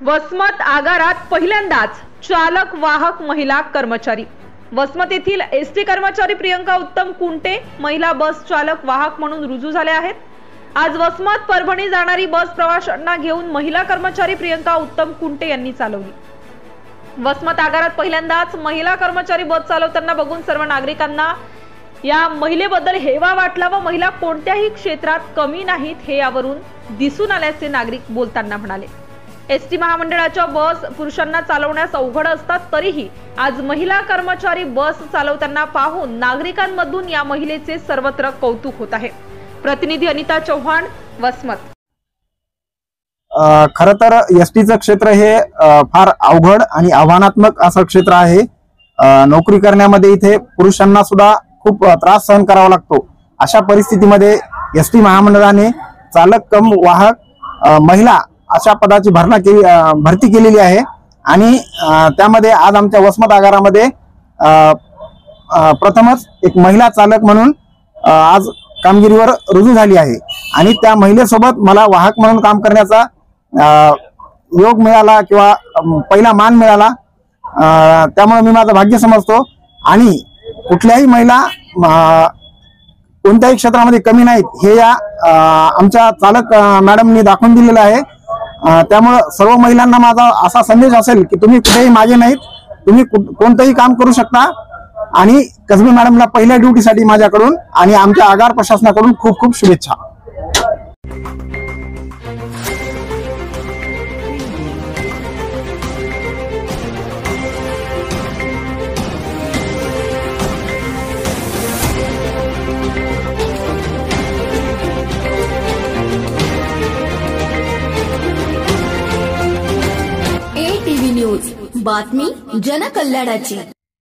वसमत आगारात पहिल्यांदाच चालक वाहक महिला कर्मचारी। वसमत येथील एसटी कर्मचारी प्रियंका उत्तम कुंटे महिला बस चालक वाहक म्हणून रुजू झाले आहेत। आज वसमत परभणी जाणारी बस प्रवाशांना घेऊन महिला कर्मचारी प्रियंका उत्तम कुंटे यांनी चालवली। वसमत आगारात पहिल्यांदाच महिला कर्मचारी बस चालवताना बघून सर्व नागरिकांना या महिलेबद्दल हेवा वाटला व महिला कोणत्याही क्षेत्रात कमी नाहीत हे यावरून दिसून आल्याचे नागरिक बोलताना म्हणाले। एसटी महामंडळाच्या बस पुरुषांना चालवण्यास अवघड असतात, तरीही आज महिला कर्मचारी बस चालवताना पाहून नागरिकांमधून या महिलेचे सर्वत्र कौतुक होत आहे। प्रतिनिधी अनिता चव्हाण, वसमत। खरं तर एसटीचं क्षेत्र हे फार अवघड आणि आव्हानात्मक असं क्षेत्र आहे। नोकरी करण्यामध्ये इथे पुरुषांना सुद्धा खूप त्रास सहन करावा लागतो। अशा परिस्थितीमध्ये एसटी महामंडळाने चालक कम वाहक महिला अशा पदाची भरती केलेली आहे आणि त्यामध्ये आज आमच्या वसमत आगारामध्ये प्रथमच एक महिला चालक म्हणून आज कामगिरीवर रुजू झाली आहे आणि त्या महिलेसोबत मला वाहक म्हणून काम करण्याचा योग मिळाला किंवा पहिला मान मिळाला। त्यामुळे मी माझं भाग्य समजतो आणि कुठल्याही महिला कोणत्याही क्षेत्रामध्ये कमी नाहीत हे या आमच्या चालक मॅडमनी दाखवून दिलेलं आहे। त्यामुळे सर्व महिलांना माझा असा संदेश असेल की तुम्ही कुठेही मागे नाहीत, तुम्ही कोणतेही काम करू शकता आणि कसबे मॅडमला पहिल्या ड्युटीसाठी माझ्याकडून आणि आमच्या आगार प्रशासनाकडून खूप खूप शुभेच्छा। ATV न्यूज, बातमी जनकल्याणाची।